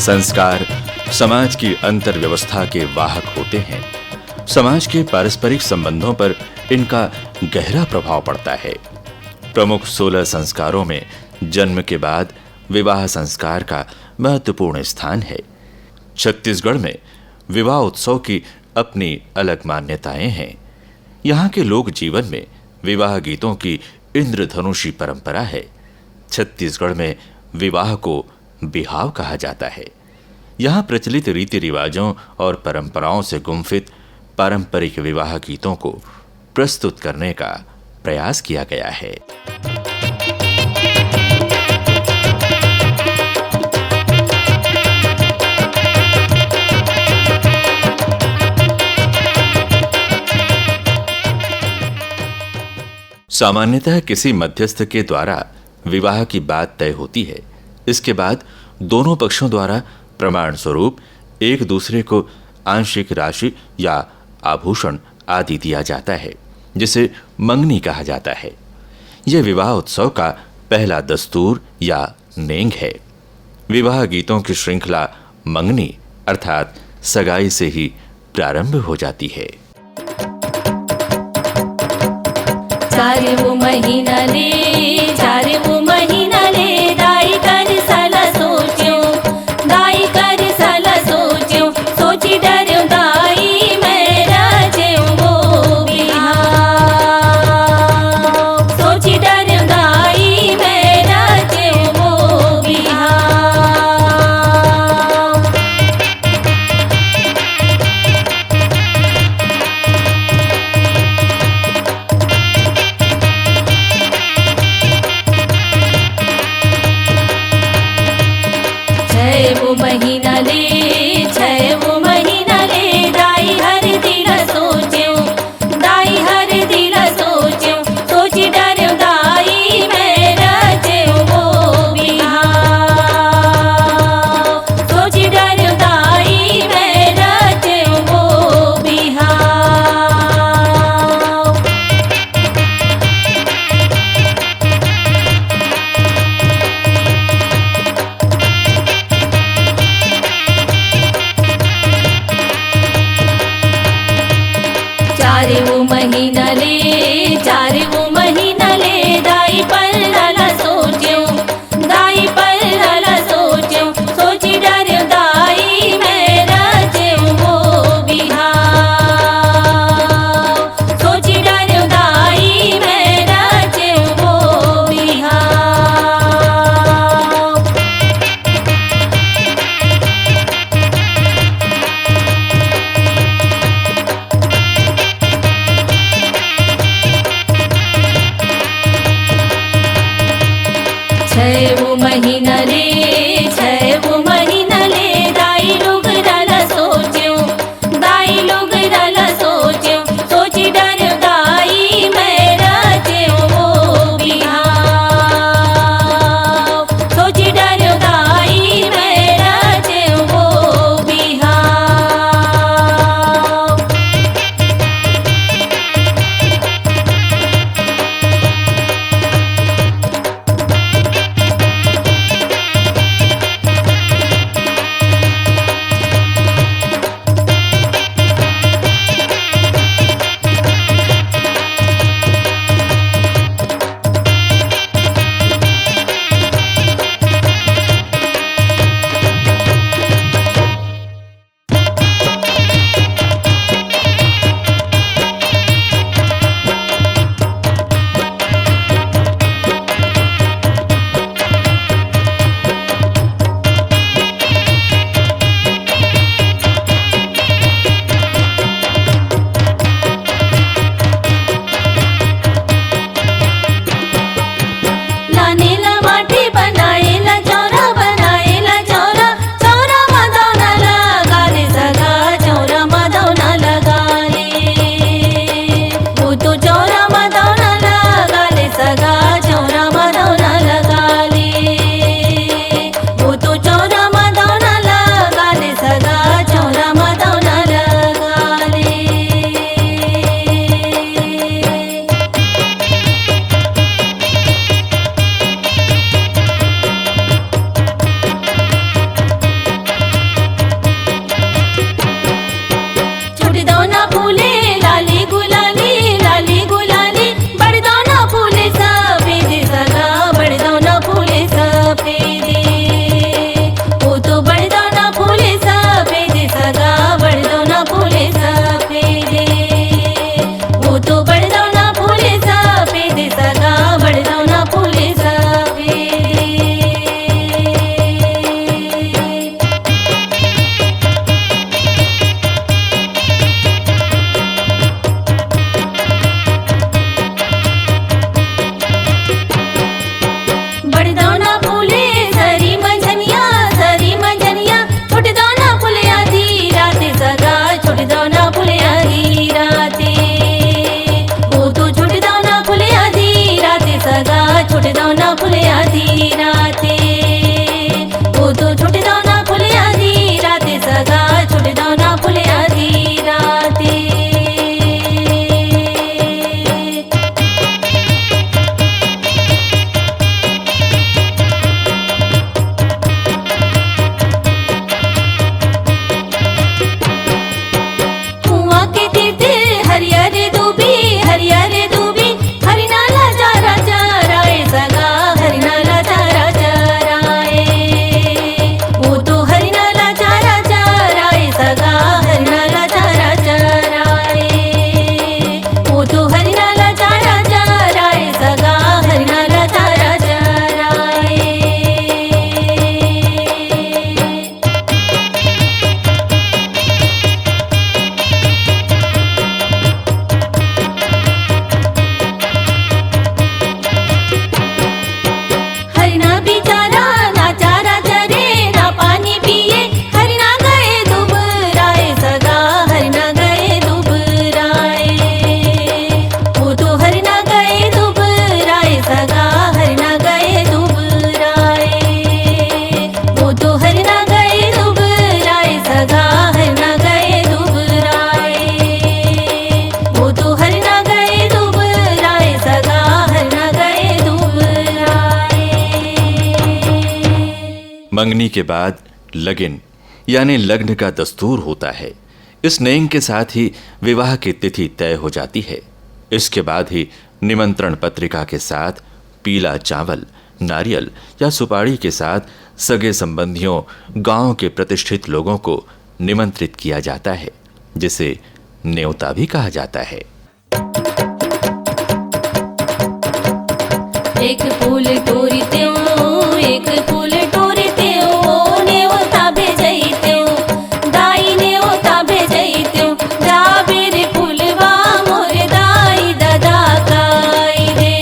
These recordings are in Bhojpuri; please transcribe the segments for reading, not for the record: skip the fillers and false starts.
संस्कार समाज की अंतर व्यवस्था के वाहक होते हैं। समाज के पारस्परिक संबंधों पर इनका गहरा प्रभाव पड़ता है। प्रमुख 16 संस्कारों में जन्म के बाद विवाह संस्कार का महत्वपूर्ण स्थान है। छत्तीसगढ़ में विवाह उत्सव की अपनी अलग मान्यताएं हैं। यहाँ के लोक जीवन में विवाह गीतों की इंद्रधनुषी परंपरा है। छत्तीसगढ़ में विवाह को बिहाव कहा जाता है। यहाँ प्रचलित रीति रिवाजों और परंपराओं से गुम्फित पारंपरिक विवाह गीतों को प्रस्तुत करने का प्रयास किया गया है। सामान्यतः किसी मध्यस्थ के द्वारा विवाह की बात तय होती है। इसके बाद दोनों पक्षों द्वारा प्रमाण स्वरूप एक दूसरे को आंशिक राशि या आभूषण आदि दिया जाता है, जिसे मंगनी कहा जाता है। यह विवाह उत्सव का पहला दस्तूर या नेंग है। विवाह गीतों की श्रृंखला मंगनी अर्थात सगाई से ही प्रारंभ हो जाती है। चारे वो महीना ले दाई कर साला सोच्यो सोची डर्यो दाई मैं राजेऊ वो बिहाव सोची डर्यो दाई मैं राजेऊ वो बिहाव। छय वो महीना ले दाई हर दिला सोच्यो सोची डर्यो दाई मैं राजेऊ वो बिहाव सोची डर्यो दाई मैं राजेऊ वो बिहाव। चारे वो महीना ले दाई पल्ला सोच्यो सोची डर्यो दाई मैं राजेऊ वो बिहाव सोची डर्यो दाई मैं राजेऊ वो बिहाव। छय वो महीना ले दाई लोग डाला सोच्यो सोची डर्यो दाई मैं राजेऊ वो बिहाव सोची डर्यो दाई मैं राजेऊ वो बिहाव। आधी राते वो तो छोटे दाना फुले आधी राते सगा छोटे दाना फुले आधी राते कुआं के तीर्थे हरियर दूबी हरिनाला चारा चाराए सगा हरिनाला चारा चाराए वो तो हरिनाला चारा चाराए सगा हरिनाला चारा चाराए वो तो हरिनाला चारा चाराए सगा हरिनाला चारा चाराए हरिना बिचारा ना चारा चरे ना पानी पिए हरिना गए दुबराए सगा हरिना गए दुबराए वो तो हरिना गए दुबराए सगा हरिना गए दुबराए वो तो हरिना गए दुबराए सगा हरिना गए दुबराए वो तो हरिना गए दुबराए सगा हरिना गए दुबराए मंगनी के बाद लगन यानी लग्न का दस्तूर होता है। इस नेंग के साथ ही विवाह की तिथि तय हो जाती है। इसके बाद ही निमंत्रण पत्रिका के साथ पीला चावल, नारियल या सुपारी के साथ सगे संबंधियों, गांव के प्रतिष्ठित लोगों को निमंत्रित किया जाता है, जिसे न्योता भी कहा जाता है। एक फूल तोड़ते हो एक फूल तोड़ते हो न्योता भेजते हो दाई न्योता भेजते हो जाबेर फूलवा मोर दाई दादा काई रे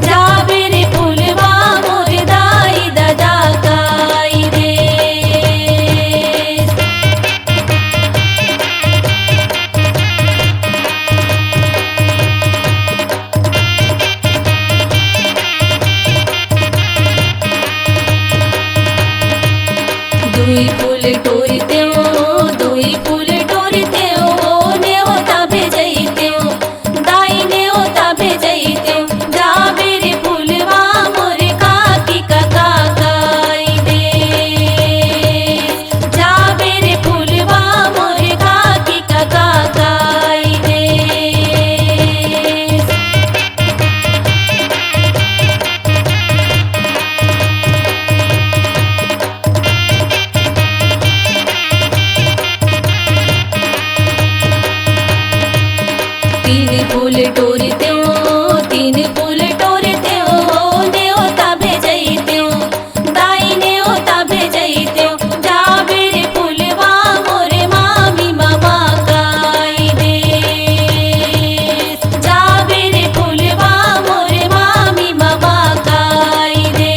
जाबेर फूलवा मोर दाई दादा काई रे दुई फूल तोड़ते हो दुई फूल तोड़ते हो न्योता भेजते हो दाई न्योता भेजते हो जाबेर फूलवा मोर काकी काका काई रे जाबेर फूलवा मोर काकी काका काई रे तीन फूल तोड़ते हो तीन फूल तोड़ते हो न्योता भेजते हो दाई न्योता भेजते हो जाबेर फूलवा मोर मामी मामा काई रे जाबेर फूलवा मोर मामी मामा काई रे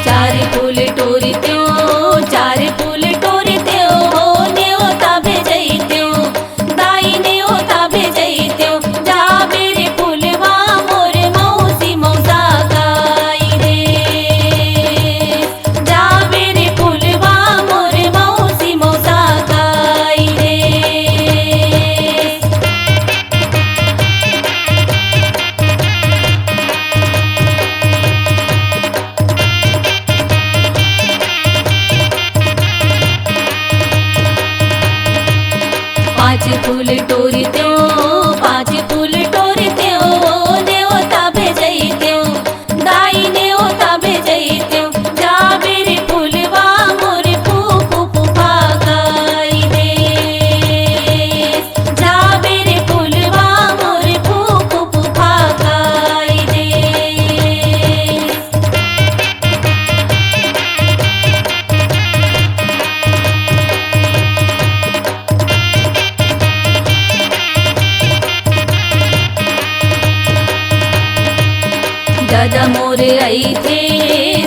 चार फूल तोड़ते हो चार फूल तोड़ते हो न्योता भेजते हो दाई न्योता भेजते हो जाबेर फूलवा मोर मौसी मौसा काई रे जाबेर फूलवा मोर मौसी मौसा काई रे पांच फूल तोड़ते हो पांच फूल तोड़ते हो न्योता भेजते हो दाई न्योता भेजते हो जाबेर फूलवा मोर फूफू फूफा काई रे जाबेर फूलवा मोर फूफू फूफा काई रे दादा मोरे आई थे,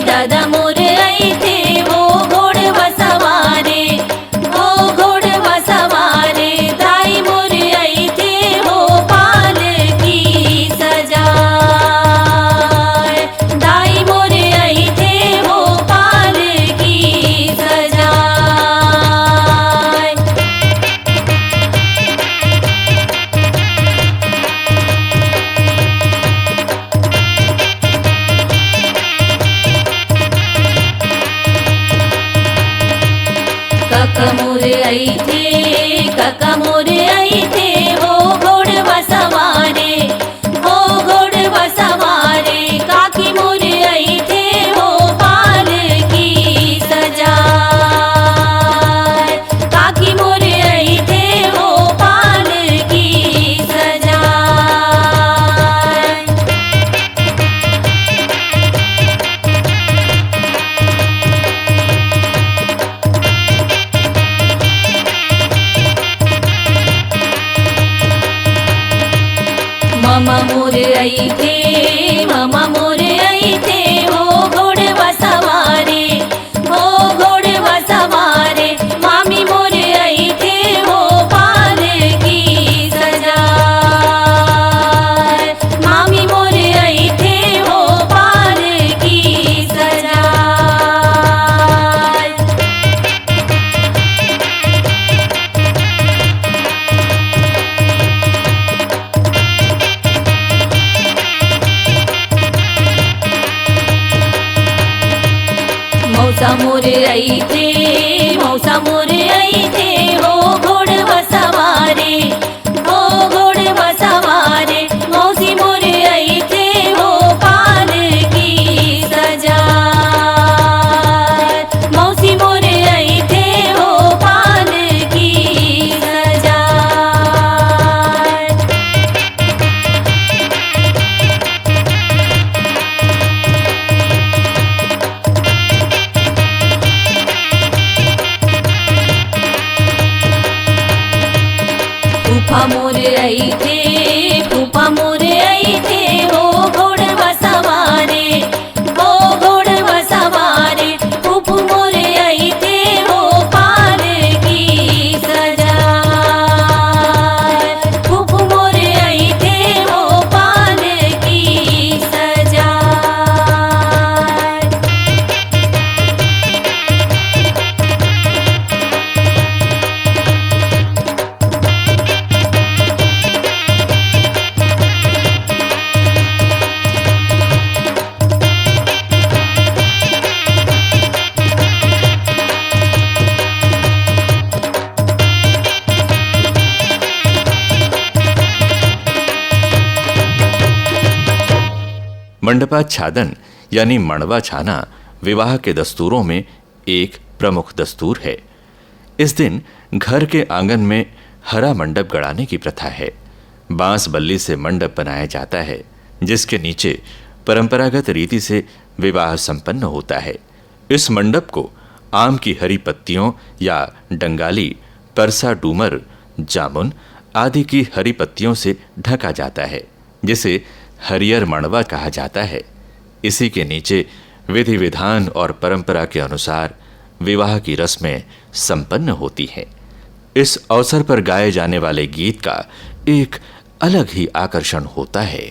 दादा मोरे आई थे, वो घोड़वा सवारे, वो घोड़वा सवारे। दाई मोरे आई थे, वो पालकी सजाए, दाई मोरे आई थे, वो पालकी सजाए। काका मोरे आई थे, काका मोरे आई थे, वो घोड़वा सवारे, वो घोड़वा सवारे। काकी मोरे आई थे, वो पालकी सजाए, काकी मोरे आई थे, वो पालकी सजाए। मामा मोरे आई थे, मामा मोरे आई थे, वो घोड़वा सवारे, वो घोड़वा सवारे। मामी मोरे आई थे, वो पालकी सजाए, मामी मोरे आई थे, वो पालकी सजाए। मौसा मोरे आई थे, मौसा मोरे आई थे, वो घोड़वा सवारे, वो घोड़वा सवारे। मौसी मोरे आई थे, वो पालकी सजाए, मौसी मोरे आई थे, वो पालकी सजाए। फूफा मोरे आई थे, फूफा मोरे आई थे, वो घोड़वा सवारे, वो घोड़वा सवारे। फूफू मोरे आई थे, वो पालकी सजाए, फूफू मोरे आई थे, वो पालकी सजाए। मंडपाच्छादन यानी मड़वा छाना विवाह के दस्तूरों में एक प्रमुख दस्तूर है। इस दिन घर के आंगन में हरा मंडप गड़ाने की प्रथा है। बांस बल्ली से मंडप बनाया जाता है, जिसके नीचे परंपरागत रीति से विवाह संपन्न होता है। इस मंडप को आम की हरी पत्तियों या डंगाली, परसा डूमर, जामुन आदि की हरी पत्तियों से ढका जाता है, जिसे हरियर मड़वा कहा जाता है। इसी के नीचे विधि विधान और परंपरा के अनुसार विवाह की रस्में संपन्न होती हैं। इस अवसर पर गाए जाने वाले गीत का एक अलग ही आकर्षण होता है।